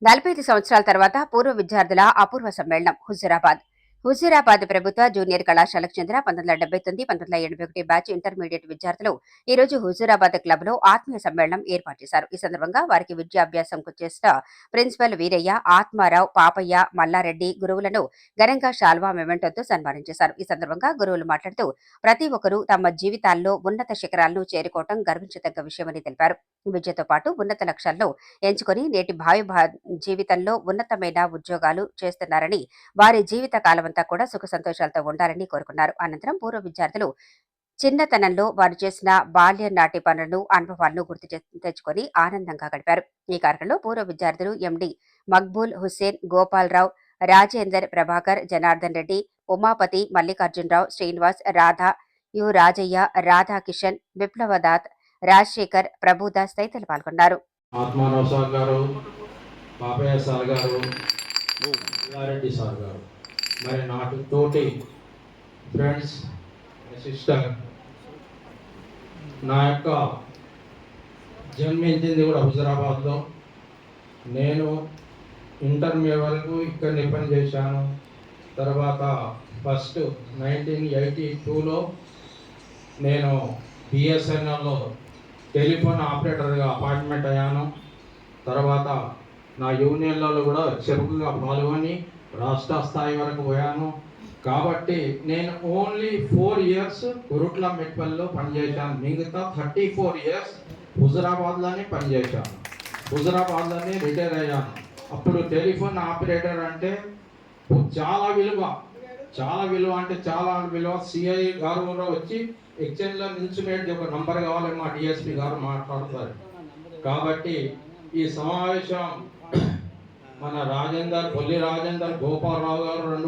45 సంవత్సరాల తర్వాత పూర్వ విద్యార్థుల అపూర్వ సమ్మేళనం హుజూరాబాద్ ప్రభుత్వ జూనియర్ కళాశాలకు చెందిన 1979, 1981 బ్యాచ్ ఇంటర్మీడియట్ విద్యార్థులు ఈ రోజు హుజూరాబాద్ క్లబ్ లో ఆత్మీయ సమ్మేళనం ఏర్పాటు చేశారు. ఈ సందర్భంగా వారికి విద్యాభ్యాసంకు చేసిన ప్రిన్సిపల్ వీరయ్య, ఆత్మారావు, పాపయ్య, మల్లారెడ్డి గురువులను ఘనంగా శాల్వా మెమెంటోతో సన్మానించారు. ఈ సందర్భంగా గురువులు మాట్లాడుతూ ప్రతి ఒక్కరూ తమ జీవితాల్లో ఉన్నత శిఖరాలను చేరుకోవడం గర్వించదగ్గ విషయమని తెలిపారు. విద్యతో పాటు ఉన్నత లక్ష్యాలను ఎంచుకుని నేటి భావి జీవితంలో ఉన్నతమైన ఉద్యోగాలు చేస్తున్నారని, వారి జీవిత కాలమంతా కూడా సుఖ సంతోషాలతో ఉండాలని కోరుకున్నారు. అనంతరం పూర్వ విద్యార్థులు చిన్నతనంలో వారు చేసిన బాల్య నాటి పనులను, అనుభవాలను గుర్తు తెచ్చుకొని ఆనందంగా గడిపారు. ఈ కార్యక్రమంలో పూర్వ విద్యార్థులు ఎండి మక్బూల్ హుస్సేన్, గోపాలరావు, రాజేందర్, ప్రభాకర్, జనార్దన్ రెడ్డి, ఉమాపతి, మల్లికార్జునరావు, శ్రీనివాస్, రాధా, రాజయ్య, రాధాకిషన్, విప్లవదాత్, రాజశేఖర్, ప్రభుదాస్ తదితరులు పాల్గొన్నారు. ఆత్మారావు సార్ గారు, పాపయ్య సార్ గారు, రెడ్డి సార్ గారు, మరి నాకు తోటి ఫ్రెండ్స్, సిస్టర్, నా యొక్క జన్మించింది కూడా హుజూరాబాద్లో. నేను ఇంటర్మీడియట్ వరకు ఇక్కడనే పని చేశాను. తర్వాత ఫస్ట్ 1982లో నేను బిఎస్ఎన్ఎల్లో టెలిఫోన్ ఆపరేటర్గా అపాయింట్మెంట్ అయ్యాను. తర్వాత నా యూనియన్లలో కూడా చురుకుగా పాల్గొని రాష్ట్ర స్థాయి వరకు పోయాను. కాబట్టి నేను ఓన్లీ 4 ఇయర్స్ కురుట్ల మెట్పల్లిలో పనిచేశాను. మిగతా 34 ఇయర్స్ హుజూరాబాద్లోనే పనిచేశాను. హుజూరాబాద్లోనే రిటైర్ అయ్యాను. అప్పుడు టెలిఫోన్ ఆపరేటర్ అంటే చాలా విలువ, అంటే చాలా విలువ. సిఐ గారు కూడా వచ్చి ఎక్స్చేంజ్లో నిల్చునేది ఒక నంబర్ కావాలి, మా డిఎస్పి గారు మాట్లాడతారు. కాబట్టి ఈ సమావేశం మన పొల్లి రాజేందర్, గోపాలరావు గారు 2